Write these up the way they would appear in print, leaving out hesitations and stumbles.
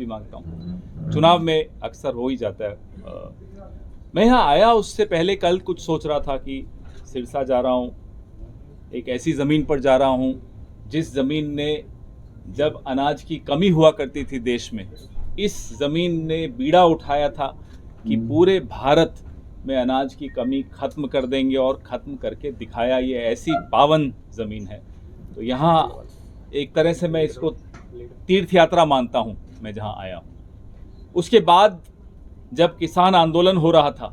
मांगता हूँ। चुनाव में अक्सर हो ही जाता है। मैं यहाँ आया उससे पहले कल कुछ सोच रहा था कि सिरसा जा रहा हूँ, एक ऐसी ज़मीन पर जा रहा हूँ जिस ज़मीन ने जब अनाज की कमी हुआ करती थी देश में, इस ज़मीन ने बीड़ा उठाया था कि पूरे भारत में अनाज की कमी ख़त्म कर देंगे और ख़त्म करके दिखाया। ये ऐसी पावन ज़मीन है। तो यहाँ एक तरह से मैं इसको तीर्थ यात्रा मानता हूँ, मैं जहाँ आया हूँ। उसके बाद जब किसान आंदोलन हो रहा था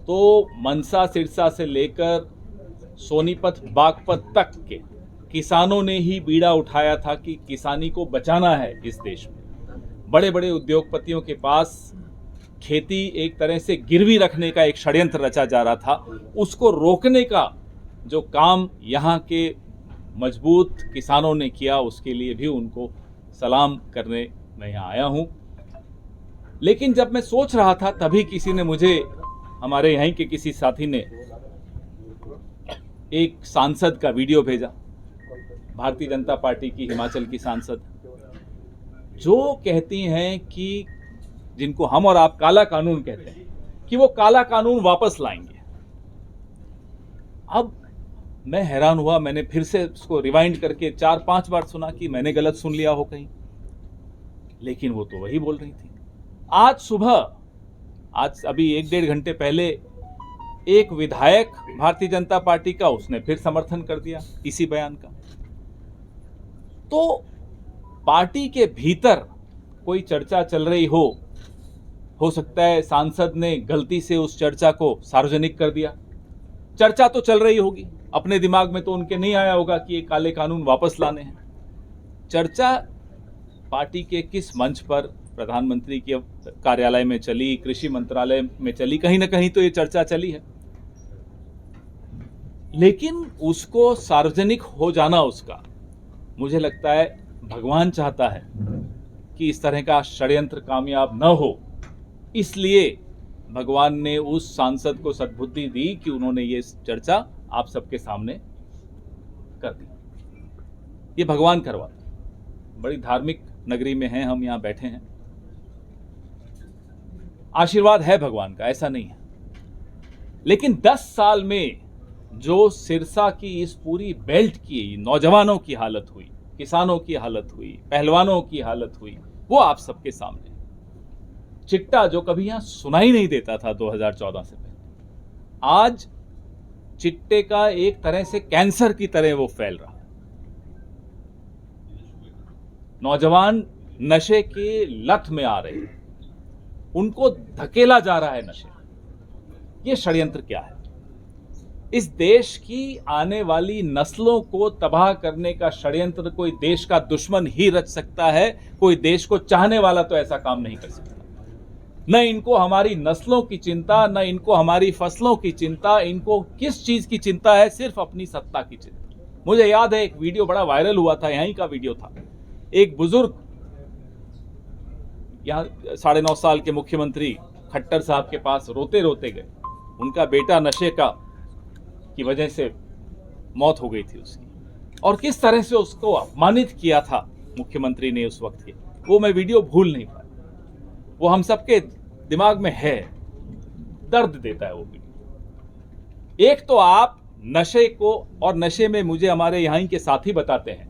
तो मनसा सिरसा से लेकर सोनीपत बागपत तक के किसानों ने ही बीड़ा उठाया था कि किसानी को बचाना है इस देश में। बड़े बड़े उद्योगपतियों के पास खेती एक तरह से गिरवी रखने का एक षड्यंत्र रचा जा रहा था, उसको रोकने का जो काम यहाँ के मजबूत किसानों ने किया, उसके लिए भी उनको सलाम करने मैं यहाँ आया हूँ। लेकिन जब मैं सोच रहा था तभी किसी ने मुझे, हमारे यहीं के किसी साथी ने एक सांसद का वीडियो भेजा, भारतीय जनता पार्टी की हिमाचल की सांसद, जो कहती हैं कि जिनको हम और आप काला कानून कहते हैं, कि वो काला कानून वापस लाएंगे। अब मैं हैरान हुआ, मैंने फिर से उसको रिवाइंड करके 4-5 बार सुना कि मैंने गलत सुन लिया हो कहीं, लेकिन वो तो वही बोल रही थी। आज सुबह, आज अभी 1-1.5 घंटे पहले एक विधायक भारतीय जनता पार्टी का, उसने फिर समर्थन कर दिया इसी बयान का। तो पार्टी के भीतर कोई चर्चा चल रही हो सकता है सांसद ने गलती से उस चर्चा को सार्वजनिक कर दिया। चर्चा तो चल रही होगी, अपने दिमाग में तो उनके नहीं आया होगा कि ये काले कानून वापस लाने हैं। चर्चा पार्टी के किस मंच पर, प्रधानमंत्री के कार्यालय में चली, कृषि मंत्रालय में चली, कहीं ना कहीं तो ये चर्चा चली है। लेकिन उसको सार्वजनिक हो जाना, उसका मुझे लगता है भगवान चाहता है कि इस तरह का षड्यंत्र कामयाब न हो, इसलिए भगवान ने उस सांसद को सद्बुद्धि दी कि उन्होंने ये चर्चा आप सबके सामने कर दी। ये भगवान करवाते। बड़ी धार्मिक नगरी में हैं हम, यहाँ बैठे हैं, आशीर्वाद है भगवान का, ऐसा नहीं है। लेकिन 10 साल में जो सिरसा की इस पूरी बेल्ट की नौजवानों की हालत हुई, किसानों की हालत हुई, पहलवानों की हालत हुई, वो आप सबके सामने। चिट्टा जो कभी यहां सुनाई नहीं देता था 2014 से पहले, आज चिट्टे का एक तरह से कैंसर की तरह वो फैल रहा है। नौजवान नशे के लत में आ रहे हैं, उनको धकेला जा रहा है नशे। ये षड्यंत्र क्या है? इस देश की आने वाली नस्लों को तबाह करने का षड्यंत्र कोई देश का दुश्मन ही रच सकता है। कोई देश को चाहने वाला तो ऐसा काम नहीं कर सकता। न इनको हमारी नस्लों की चिंता, न इनको हमारी फसलों की चिंता, इनको किस चीज की चिंता है? सिर्फ अपनी सत्ता की चिंता। मुझे याद है एक वीडियो बड़ा वायरल हुआ था, यहीं का वीडियो था। एक बुजुर्ग, यहाँ 9.5 साल के मुख्यमंत्री खट्टर साहब के पास रोते रोते गए। उनका बेटा नशे की वजह से मौत हो गई थी उसकी, और किस तरह से उसको अपमानित किया था मुख्यमंत्री ने उस वक्त के, वो मैं वीडियो भूल नहीं पाया। वो हम सबके दिमाग में है, दर्द देता है वो वीडियो। एक तो आप नशे को, और नशे में मुझे हमारे यहाँ के साथी बताते हैं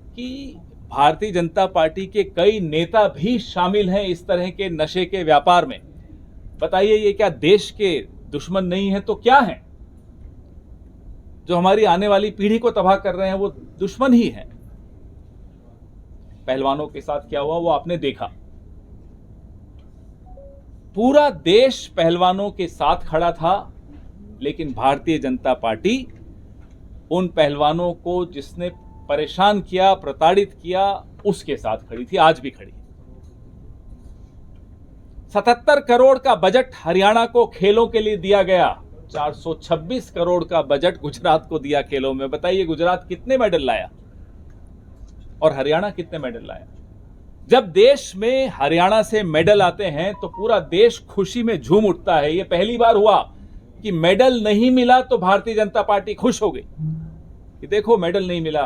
कि भारतीय जनता पार्टी के कई नेता भी शामिल हैं इस तरह के नशे के व्यापार में। बताइए, ये क्या देश के दुश्मन नहीं है तो क्या है? जो हमारी आने वाली पीढ़ी को तबाह कर रहे हैं वो दुश्मन ही हैं। पहलवानों के साथ क्या हुआ वो आपने देखा। पूरा देश पहलवानों के साथ खड़ा था, लेकिन भारतीय जनता पार्टी उन पहलवानों को जिसने परेशान किया, प्रताड़ित किया, उसके साथ खड़ी थी, आज भी खड़ी। 77 करोड़ का बजट हरियाणा को खेलों के लिए दिया गया। 426 करोड़ का बजट गुजरात को दिया खेलों में। बताइए गुजरात कितने मेडल लाया और हरियाणा कितने मेडल लाया? जब देश में हरियाणा से मेडल आते हैं तो पूरा देश खुशी में झूम उठता है। यह पहली बार हुआ कि मेडल नहीं मिला तो भारतीय जनता पार्टी खुश हो गई कि देखो मेडल नहीं मिला।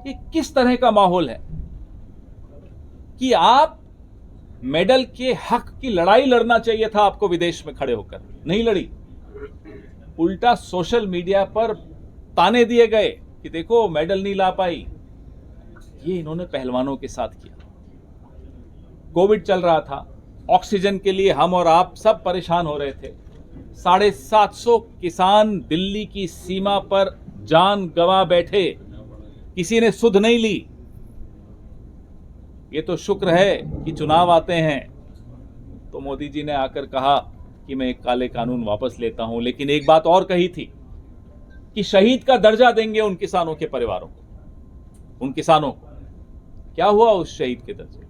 ये किस तरह का माहौल है? कि आप मेडल के हक की लड़ाई लड़ना चाहिए था आपको विदेश में खड़े होकर, नहीं लड़ी। उल्टा सोशल मीडिया पर ताने दिए गए कि देखो मेडल नहीं ला पाई। ये इन्होंने पहलवानों के साथ किया। कोविड चल रहा था, ऑक्सीजन के लिए हम और आप सब परेशान हो रहे थे। 750 किसान दिल्ली की सीमा पर जान गंवा बैठे, किसी ने सुध नहीं ली। ये तो शुक्र है कि चुनाव आते हैं तो मोदी जी ने आकर कहा कि मैं एक काले कानून वापस लेता हूं, लेकिन एक बात और कही थी कि शहीद का दर्जा देंगे उन किसानों के परिवारों को, उन किसानों को। क्या हुआ उस शहीद के दर्जे?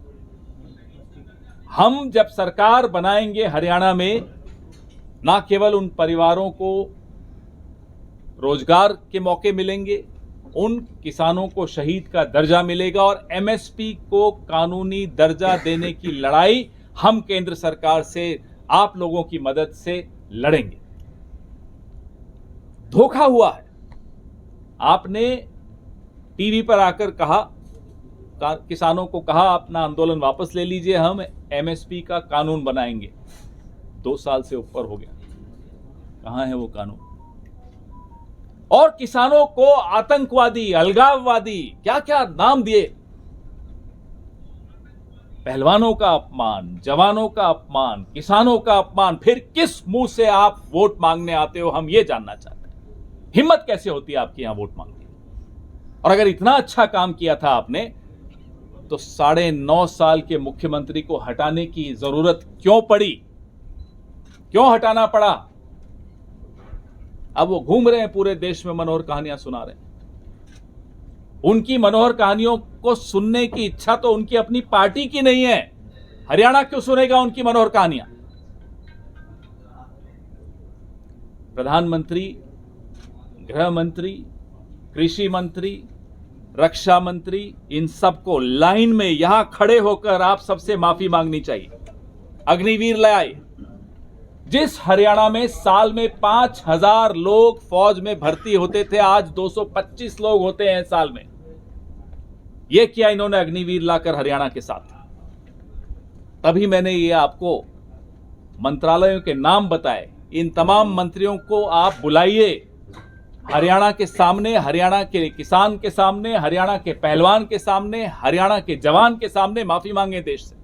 हम जब सरकार बनाएंगे हरियाणा में, ना केवल उन परिवारों को रोजगार के मौके मिलेंगे, उन किसानों को शहीद का दर्जा मिलेगा और एमएसपी को कानूनी दर्जा देने की लड़ाई हम केंद्र सरकार से, आप लोगों की मदद से लड़ेंगे। धोखा हुआ है। आपने टीवी पर आकर कहा, किसानों को कहा अपना आंदोलन वापस ले लीजिए, हम एमएसपी का कानून बनाएंगे। 2 साल से ऊपर हो गया, कहां है वो कानून? और किसानों को आतंकवादी, अलगाववादी, क्या क्या नाम दिए। पहलवानों का अपमान, जवानों का अपमान, किसानों का अपमान। फिर किस मुंह से आप वोट मांगने आते हो, हम ये जानना चाहते हैं। हिम्मत कैसे होती है आपकी यहां वोट मांगने? और अगर इतना अच्छा काम किया था आपने, तो 9.5 साल के मुख्यमंत्री को हटाने की जरूरत क्यों पड़ी? क्यों हटाना पड़ा? अब वो घूम रहे हैं पूरे देश में, मनोहर कहानियां सुना रहे हैं। उनकी मनोहर कहानियों को सुनने की इच्छा तो उनकी अपनी पार्टी की नहीं है। हरियाणा क्यों सुनेगा उनकी मनोहर कहानियां? प्रधानमंत्री, गृह मंत्री, कृषि मंत्री, रक्षा मंत्री, इन सबको लाइन में यहां खड़े होकर आप सबसे माफी मांगनी चाहिए। अग्निवीर लाए। जिस हरियाणा में साल में 5000 लोग फौज में भर्ती होते थे, आज 225 लोग होते हैं साल में। यह किया इन्होंने अग्निवीर लाकर हरियाणा के साथ। तभी मैंने ये आपको मंत्रालयों के नाम बताए। इन तमाम मंत्रियों को आप बुलाइए हरियाणा के सामने, हरियाणा के किसान के सामने, हरियाणा के पहलवान के सामने, हरियाणा के जवान के सामने माफी मांगे देश से।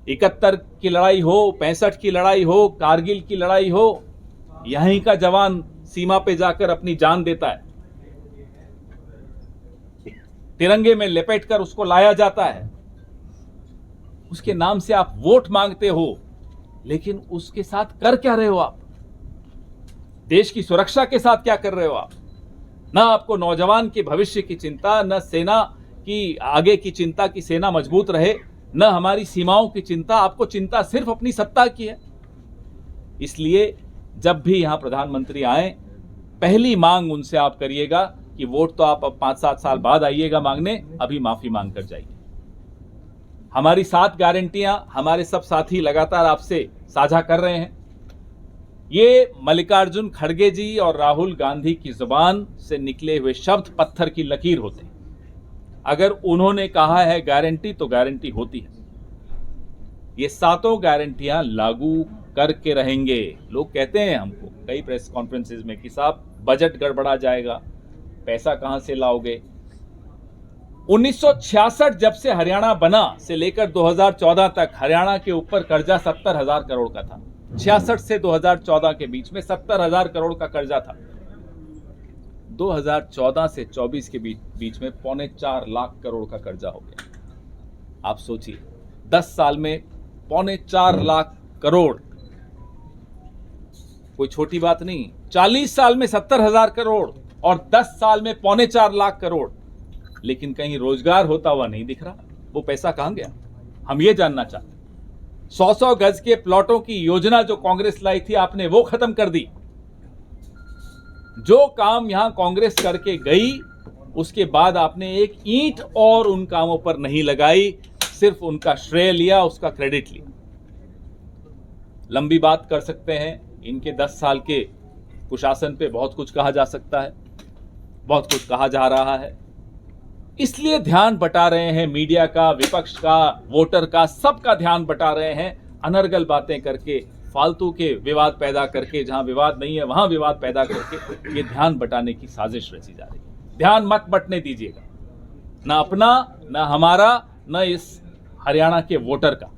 71 की लड़ाई हो, 65 की लड़ाई हो, कारगिल की लड़ाई हो, यहीं का जवान सीमा पे जाकर अपनी जान देता है। तिरंगे में लपेटकर उसको लाया जाता है। उसके नाम से आप वोट मांगते हो, लेकिन उसके साथ कर क्या रहे हो आप? देश की सुरक्षा के साथ क्या कर रहे हो आप? ना आपको नौजवान के भविष्य की चिंता, न सेना की आगे की चिंता कि सेना मजबूत रहे, न हमारी सीमाओं की चिंता। आपको चिंता सिर्फ अपनी सत्ता की है। इसलिए जब भी यहां प्रधानमंत्री आए, पहली मांग उनसे आप करिएगा कि वोट तो आप अब 5-7 साल बाद आइएगा मांगने, अभी माफी मांग कर जाइए। हमारी 7 गारंटियां हमारे सब साथी लगातार आपसे साझा कर रहे हैं। ये मल्लिकार्जुन खड़गे जी और राहुल गांधी की जुबान से निकले हुए शब्द पत्थर की लकीर होते हैं। अगर उन्होंने कहा है गारंटी, तो गारंटी होती है। ये 7 गारंटियां लागू करके रहेंगे। लोग कहते हैं हमको कई प्रेस कॉन्फ्रेंसेस में कि साहब बजट गड़बड़ा जाएगा, पैसा कहां से लाओगे? 1966 जब से हरियाणा बना से लेकर 2014 तक हरियाणा के ऊपर कर्जा 70,000 करोड़ का था। 66 से 2014 के बीच में 70,000 करोड़ का कर्जा था। 2014 से 24 के बीच में 4.25 लाख करोड़ का कर्जा हो गया। आप सोचिए, 10 साल में 4.25 लाख करोड़ कोई छोटी बात नहीं। 40 साल में 70,000 करोड़ और 10 साल में 4.25 लाख करोड़। लेकिन कहीं रोजगार होता हुआ नहीं दिख रहा। वो पैसा कहां गया? हम ये जानना चाहते हैं। 100 गज के प्लॉटों की योजना जो कांग्रेस लाई थी, आपने वो खत्म कर दी। जो काम यहां कांग्रेस करके गई, उसके बाद आपने एक ईंट और उन कामों पर नहीं लगाई, सिर्फ उनका श्रेय लिया, उसका क्रेडिट लिया। लंबी बात कर सकते हैं। इनके 10 साल के कुशासन पे बहुत कुछ कहा जा सकता है, बहुत कुछ कहा जा रहा है। इसलिए ध्यान बटा रहे हैं मीडिया का, विपक्ष का, वोटर का, सबका ध्यान बटा रहे हैं अनर्गल बातें करके, फालतू के विवाद पैदा करके, जहां विवाद नहीं है वहां विवाद पैदा करके ये ध्यान बटाने की साजिश रची जा रही है। ध्यान मत बटने दीजिएगा, ना अपना, ना हमारा, ना इस हरियाणा के वोटर का,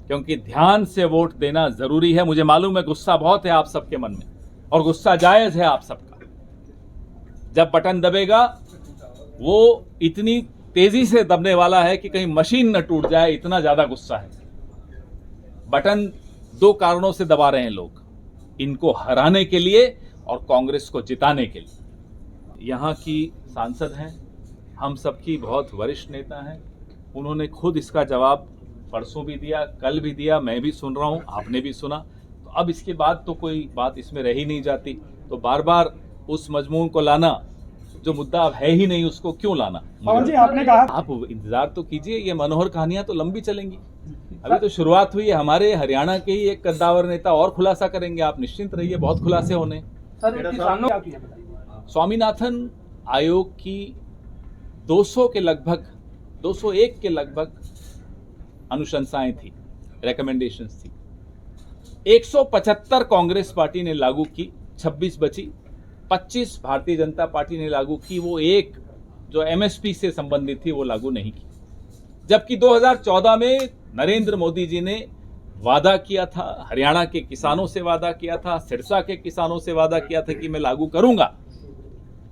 क्योंकि ध्यान से वोट देना जरूरी है। मुझे मालूम है गुस्सा बहुत है आप सबके मन में, और गुस्सा जायज है आप सबका। जब बटन दबेगा वो इतनी तेजी से दबने वाला है कि कहीं मशीन न टूट जाए, इतना ज्यादा गुस्सा है। बटन दो कारणों से दबा रहे हैं लोग, इनको हराने के लिए और कांग्रेस को जिताने के लिए। यहाँ की सांसद हैं, हम सबकी बहुत वरिष्ठ नेता हैं, उन्होंने खुद इसका जवाब परसों भी दिया, कल भी दिया, मैं भी सुन रहा हूं, आपने भी सुना। तो अब इसके बाद तो कोई बात इसमें रह ही नहीं जाती, तो बार बार उस मजमून को लाना, जो मुद्दा अब है ही नहीं, उसको क्यों लाना। पवन जी, आपने कहा आप इंतजार तो कीजिए, ये मनोहर कहानियां तो लंबी चलेंगी, अभी तो शुरुआत हुई है। हमारे हरियाणा के ही एक कद्दावर नेता और खुलासा करेंगे, आप निश्चिंत रहिए, बहुत खुलासे होने। स्वामीनाथन आयोग की 200 के लगभग, 201 के लगभग अनुशंसाएं थी, रिकमेंडेशंस थी। 175 कांग्रेस पार्टी ने लागू की, 26 बची, 25 भारतीय जनता पार्टी ने लागू की। वो एक जो एमएसपी से संबंधित थी वो लागू नहीं की। जबकि 2014 में नरेंद्र मोदी जी ने वादा किया था, हरियाणा के किसानों से वादा किया था, सिरसा के किसानों से वादा किया था कि मैं लागू करूंगा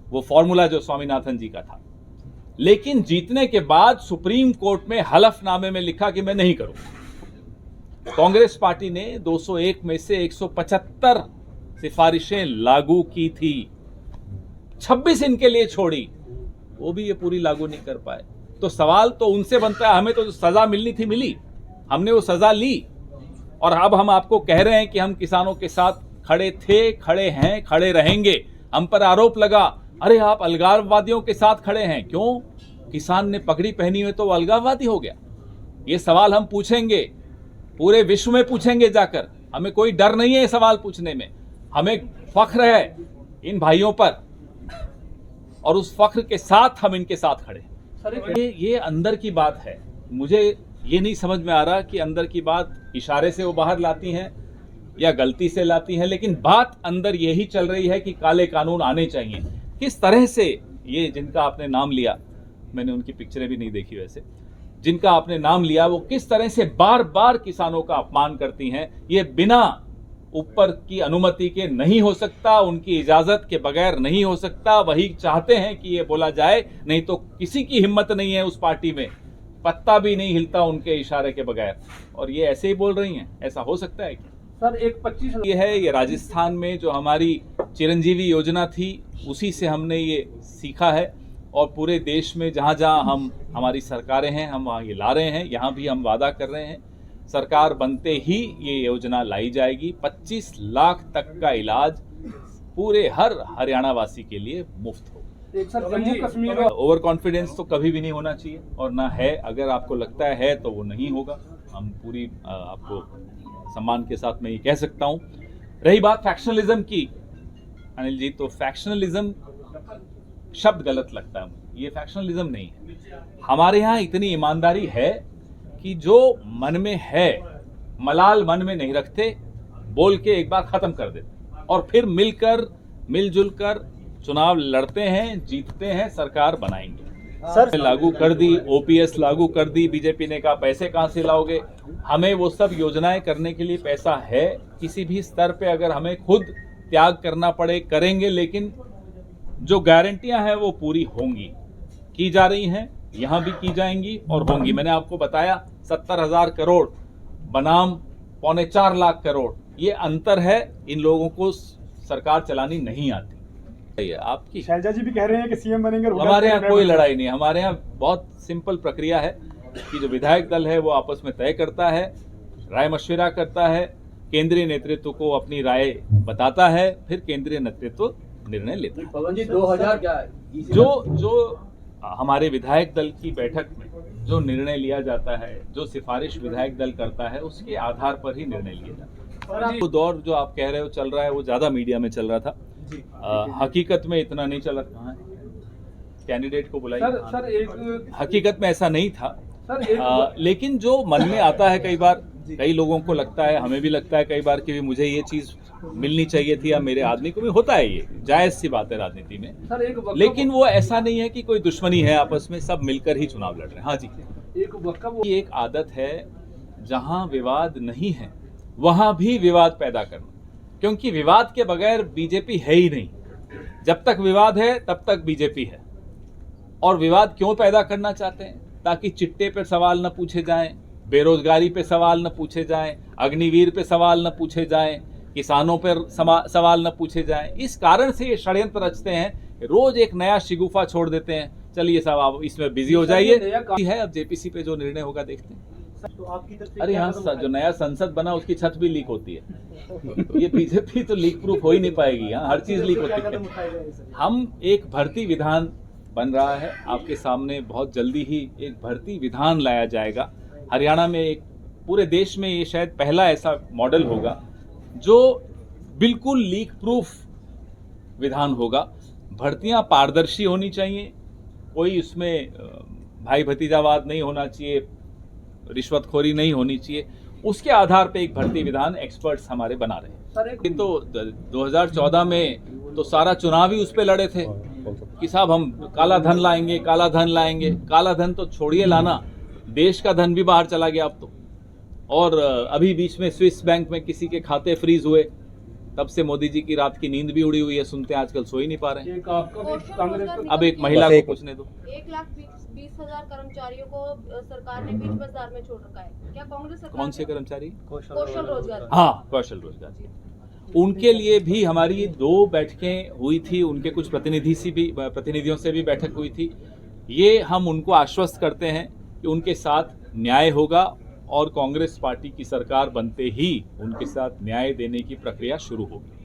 वो फॉर्मूला जो स्वामीनाथन जी का था। लेकिन जीतने के बाद सुप्रीम कोर्ट में हलफनामे में लिखा कि मैं नहीं करूंगा। कांग्रेस पार्टी ने 201 में से 175 सिफारिशें लागू की थी, 26 इनके लिए छोड़ी, वो भी ये पूरी लागू नहीं कर पाए। तो सवाल तो उनसे बनता है, हमें तो जो सजा मिलनी थी मिली, हमने वो सजा ली, और अब हम आपको कह रहे हैं कि हम किसानों के साथ खड़े थे, खड़े हैं, खड़े रहेंगे। हम पर आरोप लगा, अरे आप अलगाववादियों के साथ खड़े हैं। क्यों? किसान ने पगड़ी पहनी हुई तो वो अलगाववादी हो गया? ये सवाल हम पूछेंगे, पूरे विश्व में पूछेंगे जाकर। हमें कोई डर नहीं है ये सवाल पूछने में, हमें फख्र है इन भाइयों पर, और उस फख्र के साथ हम इनके साथ खड़े हैं। ये अंदर की बात है, मुझे ये नहीं समझ में आ रहा कि अंदर की बात इशारे से वो बाहर लाती हैं या गलती से लाती हैं, लेकिन बात अंदर यही चल रही है कि काले कानून आने चाहिए। किस तरह से ये जिनका आपने नाम लिया, मैंने उनकी पिक्चरें भी नहीं देखी वैसे, जिनका आपने नाम लिया वो किस तरह से बार बार किसानों का अपमान करती हैं। ये बिना ऊपर की अनुमति के नहीं हो सकता, उनकी इजाजत के बगैर नहीं हो सकता। वही चाहते हैं कि ये बोला जाए, नहीं तो किसी की हिम्मत नहीं है उस पार्टी में, पत्ता भी नहीं हिलता उनके इशारे के बगैर, और ये ऐसे ही बोल रही हैं। ऐसा हो सकता है क्या? सर, एक 25 ये है, ये राजस्थान में जो हमारी चिरंजीवी योजना थी उसी से हमने ये सीखा है, और पूरे देश में जहाँ जहाँ हमारी सरकारें हैं हम वहाँ ये ला रहे हैं। यहाँ भी हम वादा कर रहे हैं, सरकार बनते ही ये योजना लाई जाएगी। 25 लाख तक का इलाज पूरे हर हरियाणा वासी के लिए मुफ्त हो। जम्मू कश्मीर ओवर कॉन्फिडेंस तो कभी भी नहीं होना चाहिए, और ना है। अगर आपको लगता है तो वो नहीं होगा। हम पूरी आपको सम्मान के साथ मैं ये कह सकता हूँ। रही बात फैक्शनलिज्म की, अनिल जी, तो फैक्शनलिज्म शब्द गलत लगता है मुझे। ये फैक्शनलिज्म नहीं है। हमारे यहाँ इतनी ईमानदारी है कि जो मन में है, मलाल मन में नहीं रखते, बोल के एक बार खत्म कर देते, और फिर मिलजुल कर चुनाव लड़ते हैं, जीतते हैं, सरकार बनाएंगे। सर लागू कर दी, ओपीएस लागू कर दी, बीजेपी ने कहा पैसे कहां से लाओगे? हमें वो सब योजनाएं करने के लिए पैसा है। किसी भी स्तर पे अगर हमें खुद त्याग करना पड़े करेंगे, लेकिन जो गारंटियां हैं वो पूरी होंगी, की जा रही हैं, यहां भी की जाएंगी और होंगी। मैंने आपको बताया 70,000 करोड़ बनाम 4.25 लाख करोड़, ये अंतर है। इन लोगों को सरकार चलानी नहीं आती। आपकी शैलजा जी भी कह रहे हैं कि सीएम बनेंगे। हमारे यहाँ कोई लड़ाई नहीं। हमारे यहाँ बहुत सिंपल प्रक्रिया है कि जो विधायक दल है वो आपस में तय करता है, राय मशविरा करता है, केंद्रीय नेतृत्व को अपनी राय बताता है, फिर केंद्रीय नेतृत्व निर्णय लेता है। पवन जी, 2000 क्या जो हमारे विधायक दल की बैठक में जो निर्णय लिया जाता है, जो सिफारिश विधायक दल करता है, उसके आधार पर ही निर्णय लिया जाता है। वो दौर जो आप कह रहे हो चल रहा है, वो ज्यादा मीडिया में चल रहा था। हकीकत में इतना नहीं चला। कहाँ है? कैंडिडेट को बुलाई। सर एक हकीकत में ऐसा नहीं था। सर एक लेकिन जो मन में आता है कई बार, कई लोगों को लगता है, हमें भी लगता है कई बार कि भी मुझे ये चीज़ मिलनी चाहिए थी या मेरे आदमी को भी, होता है, ये जायज़ सी बात है राजनीति में। सर एक लेकिन वो ऐसा नहीं है कि कोई दुश्मनी है आपस में, सब मिलकर ही चुनाव लड़ रहे हैं। हाँ जी, एक वक्तव्य ये एक आदत है जहां विवाद नहीं है वहां भी विवाद पैदा करना, क्योंकि विवाद के बगैर बीजेपी है ही नहीं। जब तक विवाद है तब तक बीजेपी है। और विवाद क्यों पैदा करना चाहते हैं? ताकि चिट्टे पे सवाल न पूछे जाएं, बेरोजगारी पे सवाल न पूछे जाएं, अग्निवीर पे सवाल न पूछे जाएं, किसानों पर सवाल न पूछे जाएं। इस कारण से ये षड्यंत्र रचते हैं, रोज एक नया शिगुफा छोड़ देते हैं। चलिए साहब आप इसमें बिजी हो जाइए। है अब जेपीसी पे जो निर्णय होगा देखते हैं। तो आपकी तरफ से अरे क्या हाँ, कदम जो नया संसद बना उसकी छत भी लीक होती है। ये बीजेपी तो लीक प्रूफ हो ही नहीं पाएगी। हाँ, हर चीज लीक क्या होती कदम है। उठाए जाएंगे सर? हम एक भर्ती विधान बन रहा है आपके सामने, बहुत जल्दी ही एक भर्ती विधान लाया जाएगा हरियाणा में। एक पूरे देश में ये शायद पहला ऐसा मॉडल होगा जो बिल्कुल लीक प्रूफ विधान होगा। भर्तियां पारदर्शी होनी चाहिए, कोई उसमें भाई भतीजावाद नहीं होना चाहिए, रिश्वतखोरी नहीं होनी चाहिए। उसके आधार पे एक भर्ती विधान एक्सपर्ट्स हमारे बना रहे हैं। सर एक तो 2014 में तो सारा चुनाव ही उस पे लड़े थे कि साहब हम काला धन लाएंगे, काला धन लाएंगे। काला धन तो छोड़िए लाना, देश का धन भी बाहर चला गया अब तो। और अभी बीच में स्विस बैंक में किसी के खाते फ्रीज हुए, तब से मोदी जी की रात की नींद भी उड़ी हुई है। सुनते हैं आजकल सो ही नहीं पा रहे हैं। एक आपका भी कांग्रेस का अब एक महिला को पूछने दो। 1,20,000 कर्मचारियों को सरकार ने बीच बाजार में छोड़ रखा है। क्या कांग्रेस सरकार कौन से कर्मचारी? कौशल रोजगार? हाँ, कौशल रोजगार। उनके लिए भी हमारी 2 बैठकें हुई थी, उनके कुछ प्रतिनिधियों से भी बैठक हुई थी। ये हम उनको आश्वस्त करते हैं कि उनके साथ न्याय होगा और कांग्रेस पार्टी की सरकार बनते ही उनके साथ न्याय देने की प्रक्रिया शुरू होगी।